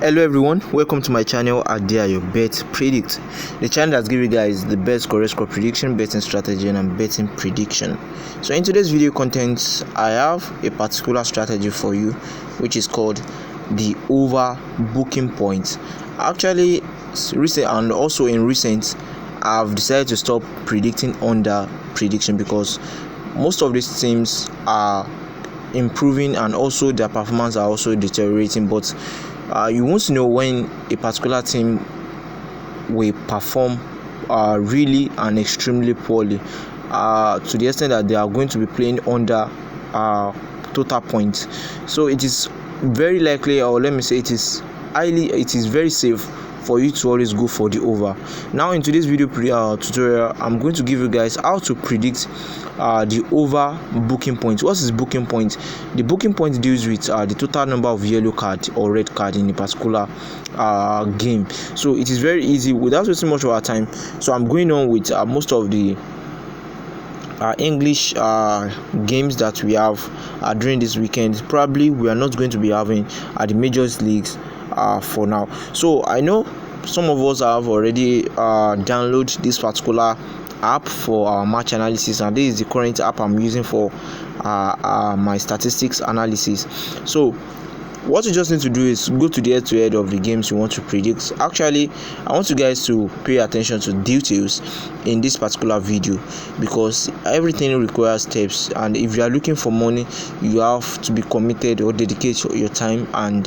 Hello everyone, welcome to my channel Your Bet Predict, the channel that gives you guys the best correct score prediction, betting strategy and betting prediction. So in today's video content, I have a particular strategy for you which is called the over booking points. Actually, recent and also in recent, I've decided to stop predicting under prediction because most of these teams are improving and also their performance are also deteriorating, but you won't know when a particular team will perform really and extremely poorly to the extent that they are going to be playing under total points. So it is very likely, or let me say it is very safe for you to always go for the over. Now in today's video tutorial, I'm going to give you guys how to predict the over booking point. What is booking point? The booking point deals with the total number of yellow card or red card in a particular game. So it is very easy without wasting much of our time. So I'm going on with most of the English games that we have during this weekend. Probably we are not going to be having the major leagues for now. So I know some of us have already downloaded this particular app for our match analysis, and this is the current app I'm using for my statistics analysis. So what you just need to do is go to the head-to-head of the games you want to predict. Actually, I want you guys to pay attention to details in this particular video because everything requires steps, and if you are looking for money, you have to be committed or dedicate your time and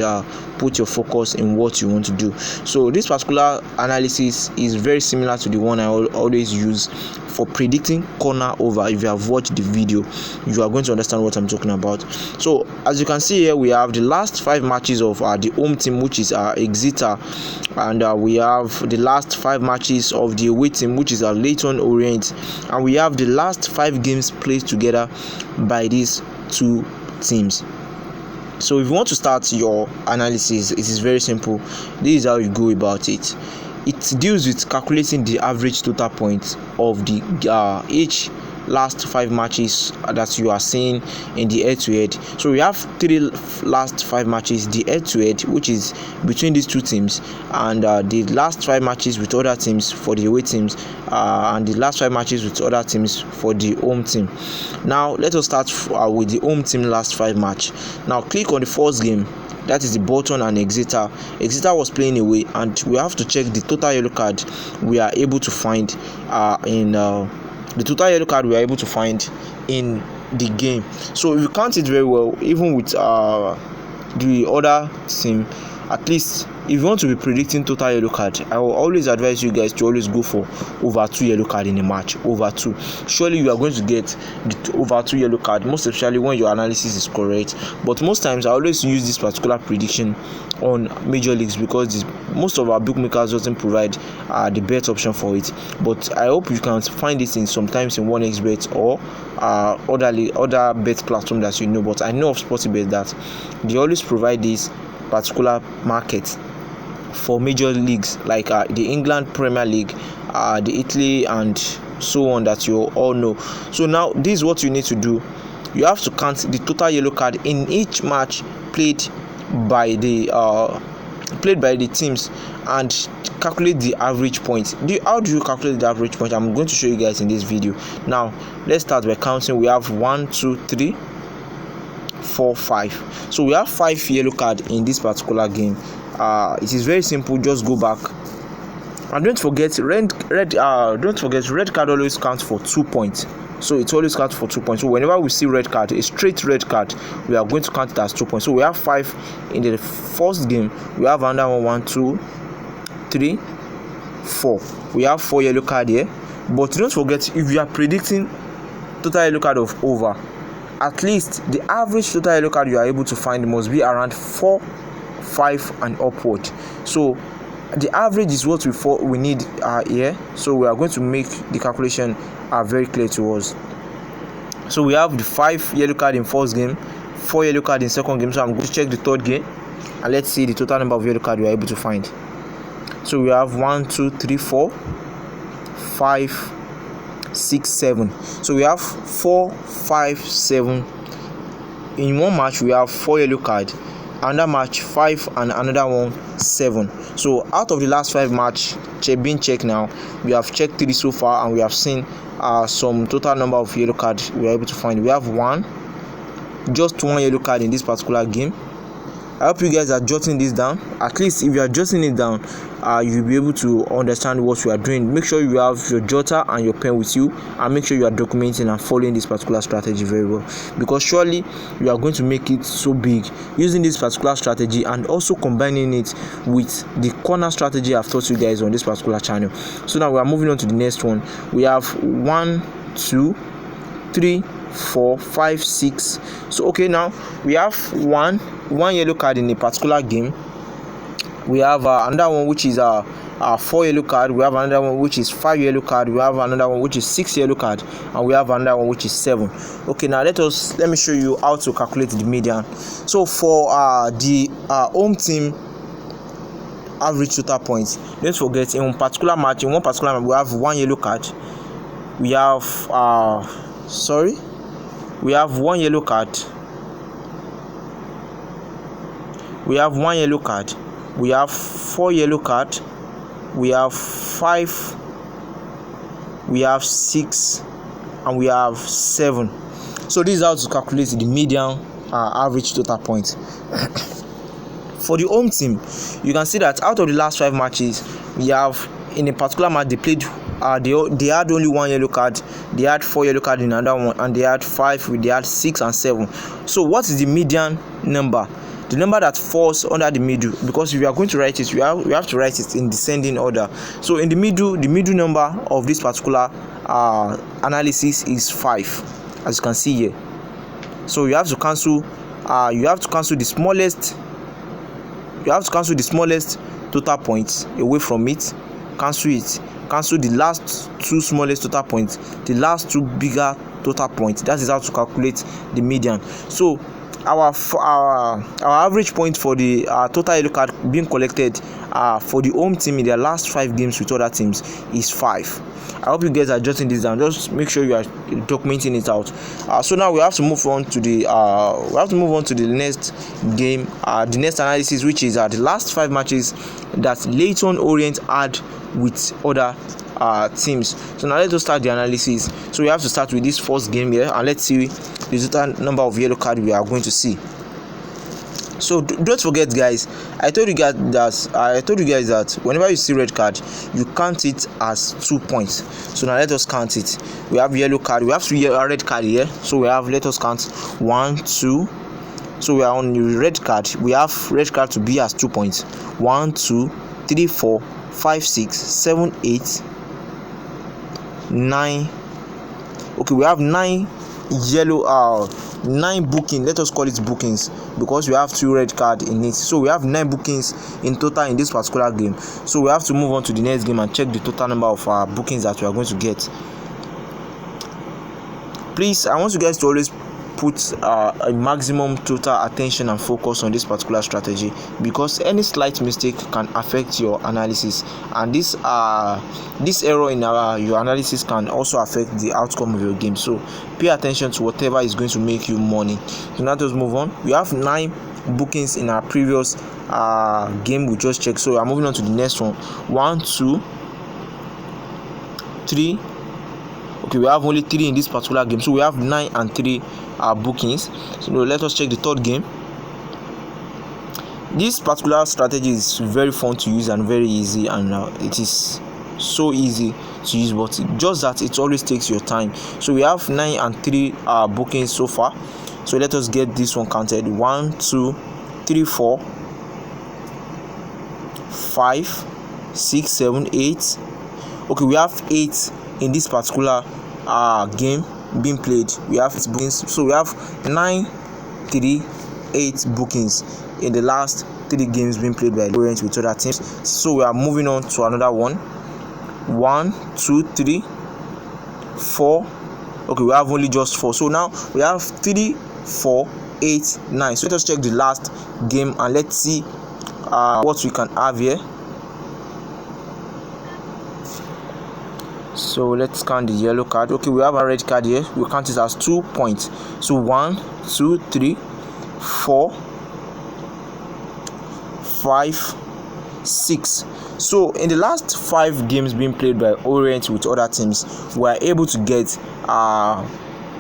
put your focus in what you want to do. So this particular analysis is very similar to the one I always use for predicting corner over. If you have watched the video, you are going to understand what I'm talking about. So as you can see here, we have the last 5 matches of the home team, which is Exeter, and we have the last 5 matches of the away team, which is Leyton Orient, and we have the last 5 games played together by these two teams. So if you want to start your analysis, it is very simple. This is how you go about it. It deals with calculating the average total points of the each last 5 matches that you are seeing in the head-to-head. So we have 3 last 5 matches, the head-to-head, which is between these two teams, and the last 5 matches with other teams for the away teams, and the last 5 matches with other teams for the home team. Now let us start with the home team last 5 match. Now click on the first game, that is the Bolton and Exeter. Exeter was playing away, and we have to check the total yellow card we are able to find the total yellow card we are able to find in the game. So if you count it very well, even with the other team, at least if you want to be predicting total yellow card, I will always advise you guys to always go for over 2 yellow card in a match. Over 2. Surely you are going to get the over 2 yellow card, most especially when your analysis is correct. But most times I always use this particular prediction on major leagues because most of our bookmakers doesn't provide the bet option for it. But I hope you can find it in sometimes in 1xBet or other bet platform that you know. But I know of Sportybet that they always provide this particular market for major leagues like the England Premier League, the Italy, and so on that you all know. So now this is what you need to do. You have to count the total yellow card in each match played by the teams and calculate the average point. How do you calculate the average point? I'm going to show you guys in this video. Now let's start by counting. We have 1, 2, 3, 4, 5. So we have 5 yellow card in this particular game. It is very simple. Just go back and don't forget red card always counts for 2 points. So it always counts for 2 points. So whenever we see red card, a straight red card, we are going to count it as 2 points. So we have 5 in the first game. We have another 1, 2, 3, 4. We have 4 yellow card here. But don't forget, if you are predicting total yellow card of over, at least the average total yellow card you are able to find must be around 4, 5 and upward. So the average is what we need here. So we are going to make the calculation very clear to us. So we have the 5 yellow card in first game, 4 yellow card in second game. So I'm going to check the third game and let's see the total number of yellow card we are able to find. So we have 1, 2, 3, 4, 5, 6, 7. So we have 4, 5, 7. In one match we have 4 yellow card. another match 5, and another one 7. So out of the last 5 match being checked now, we have checked 3 so far, and we have seen some total number of yellow cards we are able to find. We have just one yellow card in this particular game. I hope you guys are jotting this down. At least if you are jotting it down, you'll be able to understand what you are doing. Make sure you have your jotter and your pen with you, and make sure you are documenting and following this particular strategy very well, because surely you are going to make it so big using this particular strategy, and also combining it with the corner strategy I've taught you guys on this particular channel. So now we are moving on to the next one. We have 1, 2, 3, 4, 5, 6. So okay, now we have one yellow card in a particular game. We have another one which is 4 yellow card. We have another one which is 5 yellow card. We have another one which is 6 yellow card, and we have another one which is 7. Okay, now let me show you how to calculate the median. So for the home team average total points, don't forget, in one particular match we have 1 yellow card. We have we have 1 yellow card. We have 1 yellow card. We have 4 yellow card. We have 5. We have 6, and we have 7. So this is how to calculate the median average total points. For the home team, you can see that out of the last 5 matches, we have, in a particular match they played, they had only 1 yellow card, they had 4 yellow card in another one, and they had 5, they had 6 and 7. So what is the median number? The number that falls under the middle, because if you are going to write it, we have to write it in descending order. So in the middle number of this particular analysis is 5, as you can see here. So you have to cancel the smallest. You have to cancel the smallest total points away from it. Cancel it. Cancel the last 2 smallest total points. The last 2 bigger total points. That is how to calculate the median. So our average point for the total yellow card being collected for the home team in their last 5 games with other teams is 5. I hope you guys are jotting this down. Just make sure you are documenting it out. So now we have to move on to the next game, the next analysis, which is the last 5 matches that Leyton Orient had with other teams. So now let's start the analysis. So we have to start with this first game here, and let's see the total number of yellow card we are going to see. So don't forget, guys, I told you guys that whenever you see red card, you count it as 2 points. So now let us count it. We have yellow card. We have 3 red card here. So let us count 1, 2. So we are on the red card. We have red card to be as 2 points. 1, 2, 3, 4, 5, 6, 7, 8, 9. Okay, we have 9 yellow 9 bookings. Let us call it bookings, because we have 2 red cards in it. So we have 9 bookings in total in this particular game. So we have to move on to the next game and check the total number of bookings that we are going to get. Please, I want you guys to always put a maximum total attention and focus on this particular strategy, because any slight mistake can affect your analysis, and this error in your analysis can also affect the outcome of your game. So pay attention to whatever is going to make you money. So now let's move on. We have 9 bookings in our previous game we just checked. So we are moving on to the next one. 1, 2, 3. Okay, we have only 3 in this particular game, so we have 9 and 3 bookings. So let us check the third game. This particular strategy is very fun to use and very easy, and it is so easy to use, but just that it always takes your time. So we have 9 and 3 bookings so far. So let us get this one counted. 1, 2, 3, 4, 5, 6, 7, 8. Okay, we have 8 in this particular game being played. We have 8 bookings. So we have 9, 3, 8 bookings in the last 3 games being played by Orient with other teams. So we are moving on to another one. 1, 2, 3, 4. Okay, we have only just 4. So now we have 3, 4, 8, 9. So let us check the last game and let's see what we can have here. So let's count the yellow card. Okay, we have a red card here. We count it as 2 points. So 1, 2, 3, 4, 5, 6. So in the last 5 games being played by Orient with other teams, we are able to get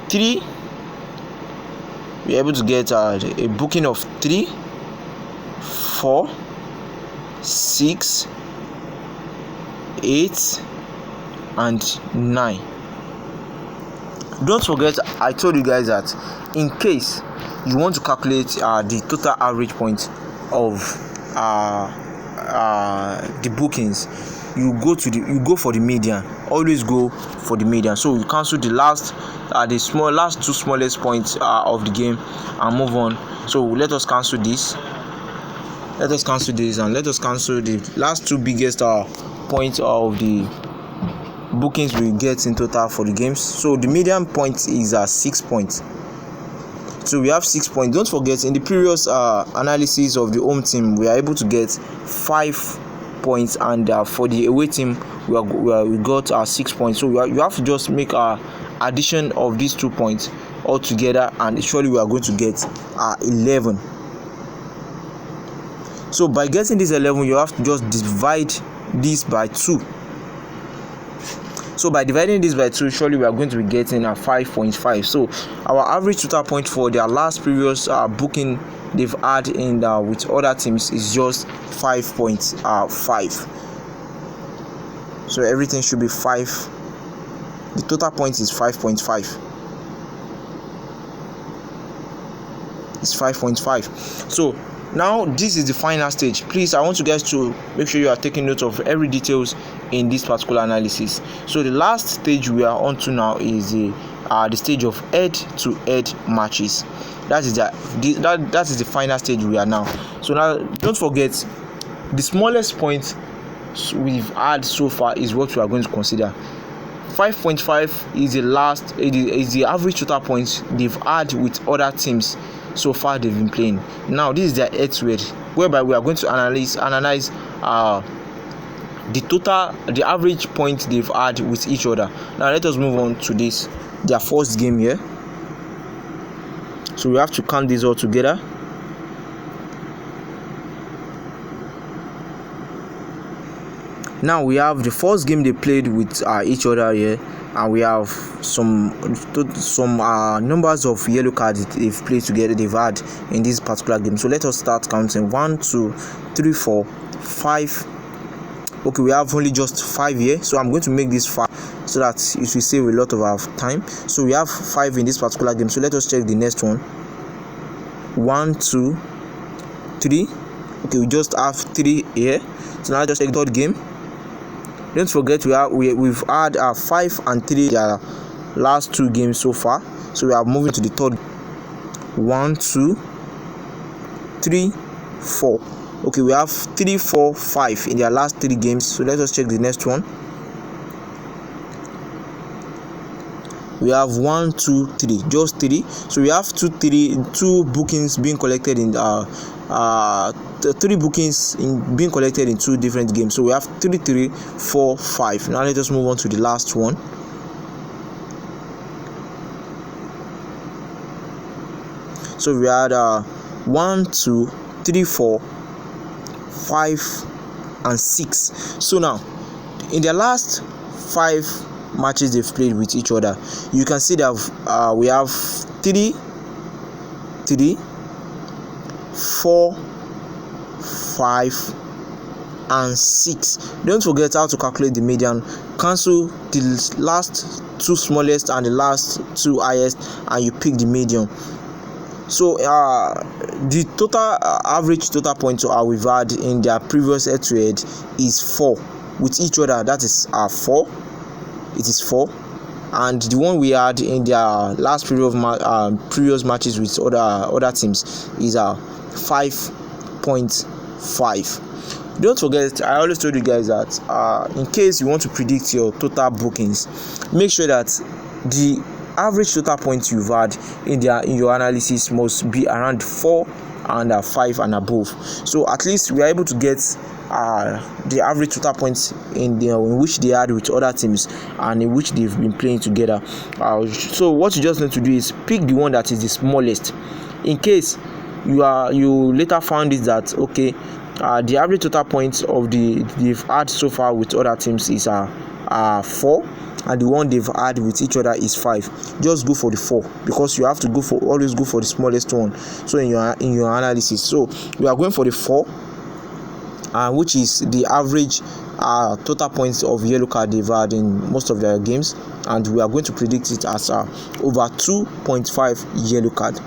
3. We are able to get a booking of 3, 4, 6, 8, and 9. Don't forget, I told you guys that in case you want to calculate the total average point of the bookings, you go for the median. Always go for the median. So you cancel the last two smallest points of the game and move on. So let us cancel this. And let us cancel the last 2 biggest points of the bookings we get in total for the games. So the median point is 6 points. So we have 6 points. Don't forget, in the previous analysis of the home team, we are able to get 5 points, and for the away team, we got 6 points. So you have to just make addition of these 2 points all together, and surely we are going to get 11. So by getting this 11, you have to just divide this by 2. So by dividing this by 2, surely we are going to be getting 5.5. So our average total point for their last previous booking they've had in with other teams is just 5.5. So everything should be 5. The total point is 5.5. It's 5.5. So now this is the final stage. Please, I want you guys to make sure you are taking note of every details in this particular analysis. So the last stage we are on to now is the stage of head-to-head matches. That is the final stage we are now. So now don't forget, the smallest point we've had so far is what we are going to consider. 5.5 is the average total points they've had with other teams so far they've been playing. Now this is their head-to-head, whereby we are going to analyze the average point they've had with each other. Now let us move on to their first game here. So we have to count these all together. Now we have the first game they played with each other here, and we have some numbers of yellow cards they've played together, they've had in this particular game. So let us start counting. 1, 2, 3, 4, 5. Okay, we have only just 5 here, so I'm going to make this 5 so that it will save a lot of our time. So we have 5 in this particular game. So let us check the next one. 1, 2, 3. Okay, we just have 3 here. So now just check the third game. Don't forget, we've had 5 and 3 their last 2 games so far. So we are moving to the third. 1, 2, 3, 4. Okay, we have 3, 4, 5 in their last 3 games. So let us check the next one. We have 1, 2, 3, just 3. So we have 2 bookings being collected in 3 bookings being collected in 2 different games. So we have 3, 3, 4, 5. Now let us move on to the last one. So we had 1, 2, 3, 4, 5, and 6. So now in their last 5 matches they've played with each other, you can see that we have 3, 3, 4, 5, and 6. Don't forget how to calculate the median. Cancel the last 2 smallest and the last 2 highest, and you pick the median. So the total average total points we've had in their previous head-to-head is 4 with each other. That is 4. It is 4, and the one we had in their last previous matches with other teams is 5.5. Don't forget, I always told you guys that in case you want to predict your total bookings, make sure that the average total points you've had in your analysis must be around 4 and 5 and above. So at least we are able to get the average total points in which they had with other teams and in which they've been playing together. So what you just need to do is pick the one that is the smallest. In case you later found it that okay, The average total points of they've had so far with other teams is 4, and the one they've had with each other is 5. Just go for the 4, because you have to always go for the smallest one. So in your analysis, so we are going for the 4, which is the average total points of yellow card they've had in most of their games, and we are going to predict it as over 2.5 yellow card.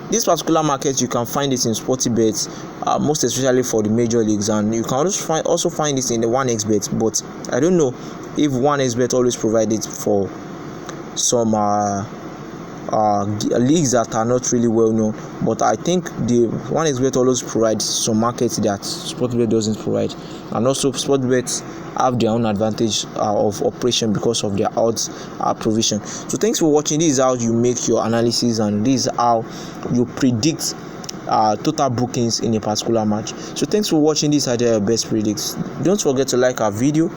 This particular market, you can find it in Sportybet, most especially for the major leagues, and you can also find it in the 1xBet, but I don't know if 1xBet always provide it for some leagues that are not really well known. But I think the 1xBet always provides some markets that Sportybet doesn't provide, and also Sportybet have their own advantage of operation because of their odds provision. So thanks for watching. This is how you make your analysis, and this is how you predict total bookings in a particular match. So thanks for watching. These are the best predicts. Don't forget to like our video,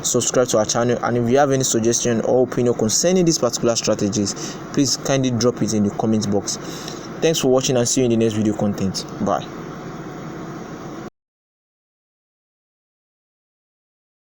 subscribe to our channel, and if you have any suggestion or opinion concerning these particular strategies, please kindly drop it in the comment box. Thanks for watching, and see you in the next video content. Bye.